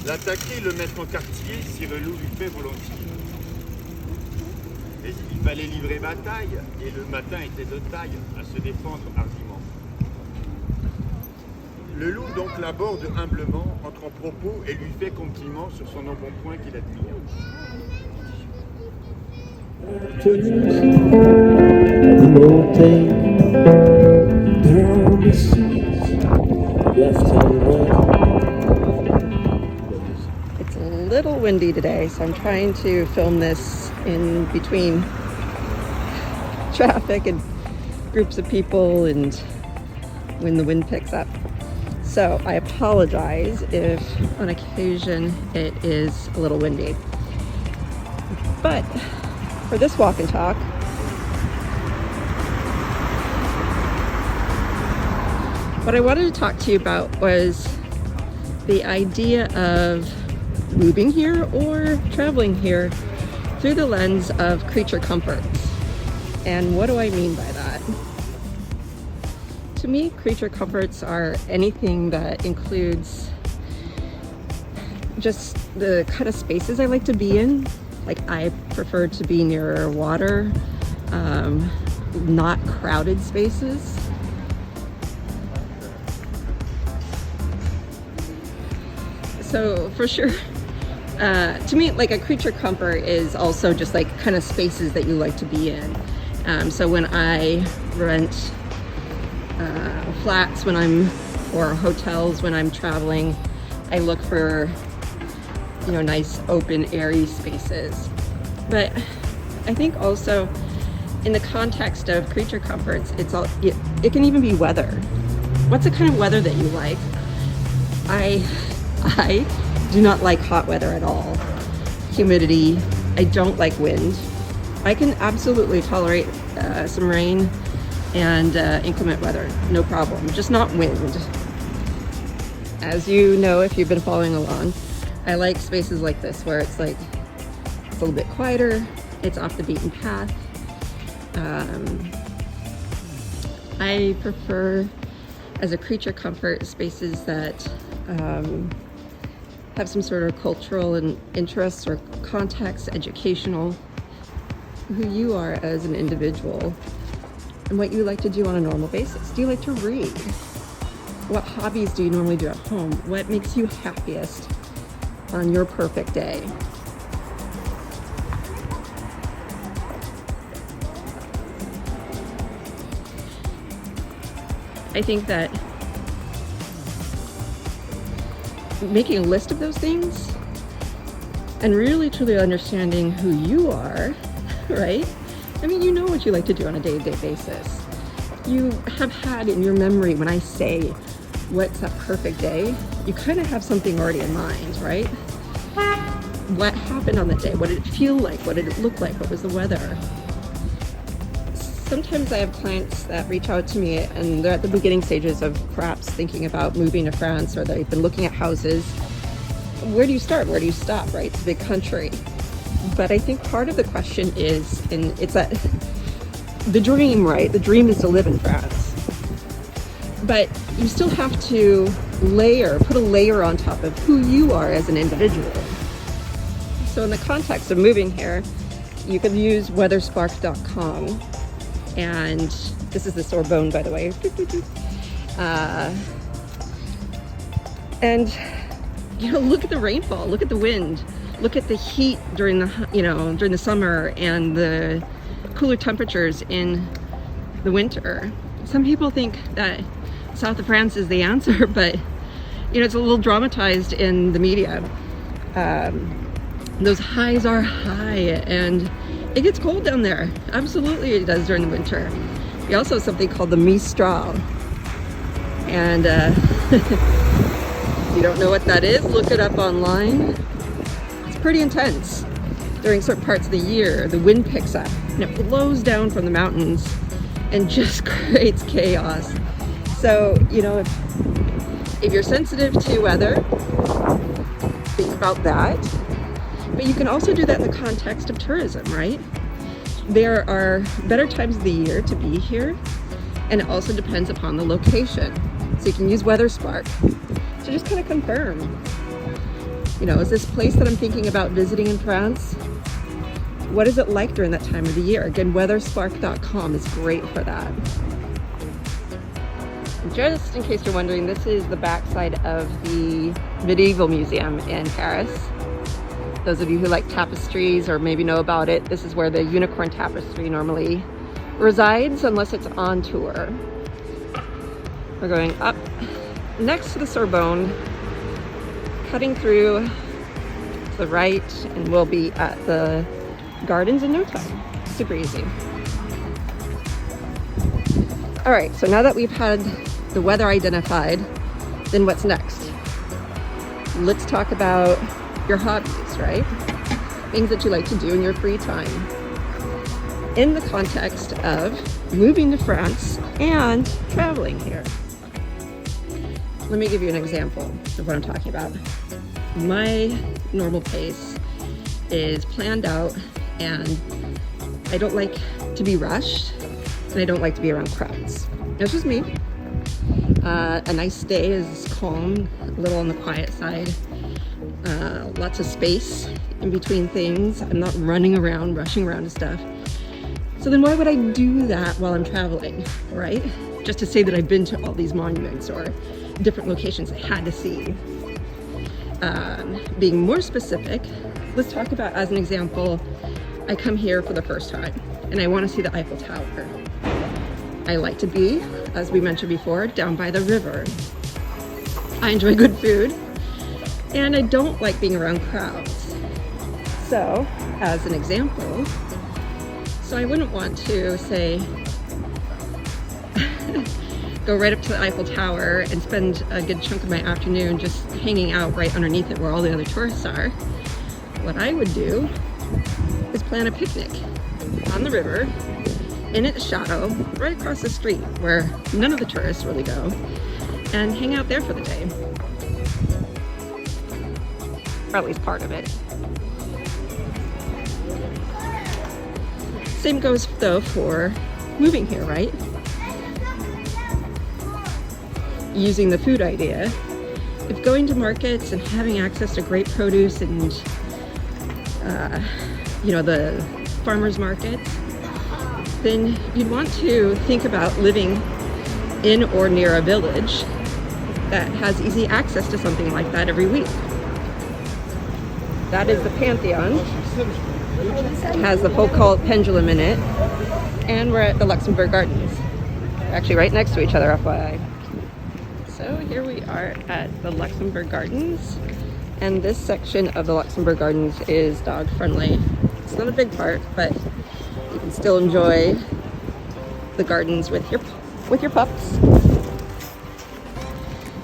L'attaquer et le mettre en quartier si le loup lui fait volontiers. Mais il fallait livrer bataille, et le matin était de taille à se défendre hardiment. Le loup donc l'aborde humblement, entre en propos et lui fait compliment sur son embonpoint qu'il admire. It's a little windy today, so I'm trying to film this in between traffic and groups of people and when the wind picks up. So I apologize if on occasion it is a little windy. But for this walk and talk, what I wanted to talk to you about was the idea of moving here or traveling here through the lens of creature comforts. And what do I mean by that? To me, creature comforts are anything that includes just the kind of spaces I like to be in. Like, I prefer to be near water, not crowded spaces. So for sure, to me, like, a creature comfort is also just like kind of spaces that you like to be in. So when I rent flats or hotels when I'm traveling, I look for, nice open airy spaces. But I think also in the context of creature comforts, it can even be weather. What's the kind of weather that you like? I do not like hot weather at all. Humidity. I don't like wind. I can absolutely tolerate some rain and inclement weather, no problem, just not wind. As you know, if you've been following along, I like spaces like this where it's a little bit quieter, it's off the beaten path. I prefer, as a creature comfort, spaces that have some sort of cultural and interests or context, educational, who you are as an individual and what you like to do on a normal basis. Do you like to read? What hobbies do you normally do at home? What makes you happiest on your perfect day? I think that making a list of those things and really truly understanding who you are, right? I mean, you know what you like to do on a day-to-day basis. You have had in your memory, when I say, what's that perfect day? You kind of have something already in mind, right? What happened on that day? What did it feel like? What did it look like? What was the weather? Sometimes I have clients that reach out to me and they're at the beginning stages of perhaps thinking about moving to France, or they've been looking at houses. Where do you start? Where do you stop, right? It's a big country. But I think part of the question is, and it's that the dream, right? The dream is to live in France. But you still have to put a layer on top of who you are as an individual. So in the context of moving here, you could use weatherspark.com. And this is the Sorbonne, by the way. And, look at the rainfall, look at the wind, look at the heat during the summer and the cooler temperatures in the winter. Some people think that south of France is the answer, but it's a little dramatized in the media. Those highs are high and it gets cold down there. Absolutely it does during the winter. We also have something called the Mistral. And if you don't know what that is, look it up online. It's pretty intense. During certain parts of the year, the wind picks up and it blows down from the mountains and just creates chaos. So, if you're sensitive to weather, think about that. But you can also do that in the context of tourism, right? There are better times of the year to be here, and it also depends upon the location. So you can use WeatherSpark to just kind of confirm. You know, is this place that I'm thinking about visiting in France? What is it like during that time of the year? Again, weatherspark.com is great for that. Just in case you're wondering, this is the backside of the Medieval Museum in Paris. Those of you who like tapestries or maybe know about it, this is where the unicorn tapestry normally resides unless it's on tour. We're going up next to the Sorbonne, cutting through to the right, and we'll be at the gardens in no time. Super easy. All right, so now that we've had the weather identified, then what's next? Let's talk about your hobbies, right? Things that you like to do in your free time in the context of moving to France and traveling here. Let me give you an example of what I'm talking about. My normal pace is planned out, and I don't like to be rushed, and I don't like to be around crowds. That's just me. A nice day is calm, a little on the quiet side, lots of space in between things. I'm not running around, rushing around and stuff. So then why would I do that while I'm traveling, right? Just to say that I've been to all these monuments or different locations I had to see. Being more specific, let's talk about, as an example, I come here for the first time and I want to see the Eiffel Tower. I like to be, as we mentioned before, down by the river. I enjoy good food, and I don't like being around crowds. So, as an example, so I wouldn't want to, say, go right up to the Eiffel Tower and spend a good chunk of my afternoon just hanging out right underneath it where all the other tourists are. What I would do is plan a picnic on the river, in its shadow, right across the street where none of the tourists really go, and hang out there for the day. Or at least part of it. Same goes though for moving here, right? Using the food idea, if going to markets and having access to great produce and you know, the farmers markets, then you'd want to think about living in or near a village that has easy access to something like that every week. That is the Pantheon. It has the folk called Pendulum in it, and we're at the Luxembourg Gardens. We're actually right next to each other, FYI. So here we are at the Luxembourg Gardens, and this section of the Luxembourg Gardens is dog friendly. It's not a big part, but you can still enjoy the gardens with your pups,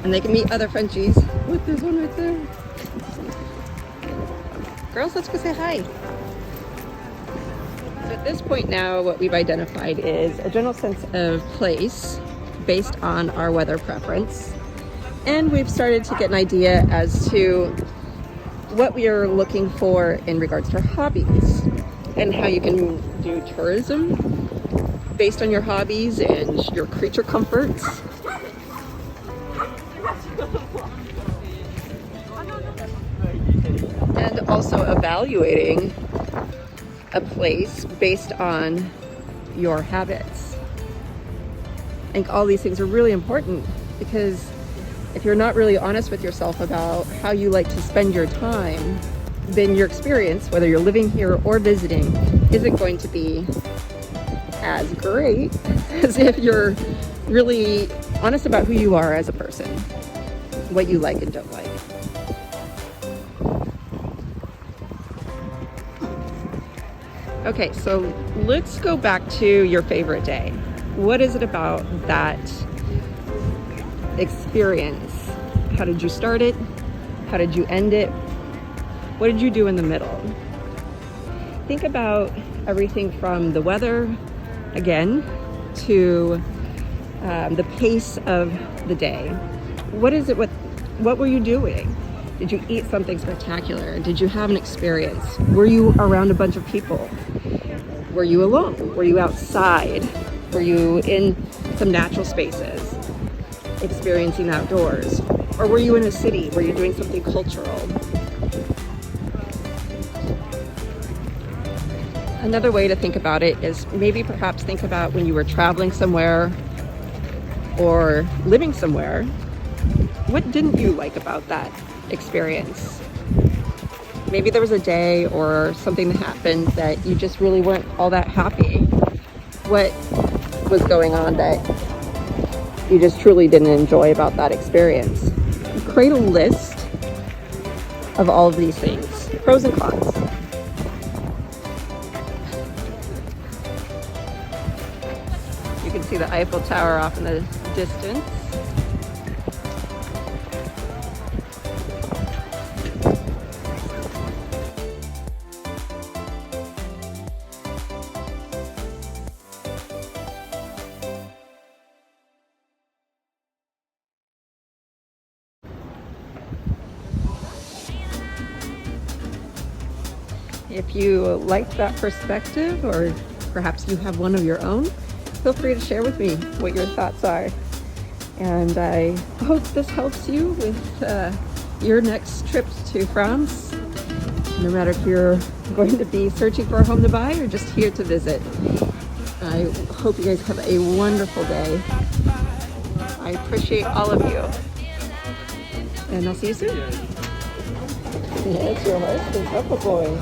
and they can meet other Frenchies. Look, there's one right there. Girls, let's go say hi. So at this point now, what we've identified is a general sense of place based on our weather preference, and we've started to get an idea as to what we are looking for in regards to our hobbies and how you can do tourism based on your hobbies and your creature comforts. And also evaluating a place based on your habits. I think all these things are really important, because if you're not really honest with yourself about how you like to spend your time, then your experience, whether you're living here or visiting, isn't going to be as great as if you're really honest about who you are as a person, what you like and don't like. Okay, so let's go back to your favorite day. What is it about that experience? How did you start it? How did you end it? What did you do in the middle? Think about everything from the weather, again, to the pace of the day. What were you doing? Did you eat something spectacular? Did you have an experience? Were you around a bunch of people? Were you alone? Were you outside? Were you in some natural spaces, experiencing outdoors? Or were you in a city? Were you doing something cultural? Another way to think about it is maybe perhaps think about when you were traveling somewhere or living somewhere. What didn't you like about that experience? Maybe there was a day or something that happened that you just really weren't all that happy. What was going on that you just truly didn't enjoy about that experience? Create a list of all of these things, pros and cons. You can see the Eiffel Tower off in the distance. If you like that perspective, or perhaps you have one of your own, feel free to share with me what your thoughts are. And I hope this helps you with your next trip to France, no matter if you're going to be searching for a home to buy or just here to visit. I hope you guys have a wonderful day. I appreciate all of you. And I'll see you soon. Yes, your husband, Papa Boy.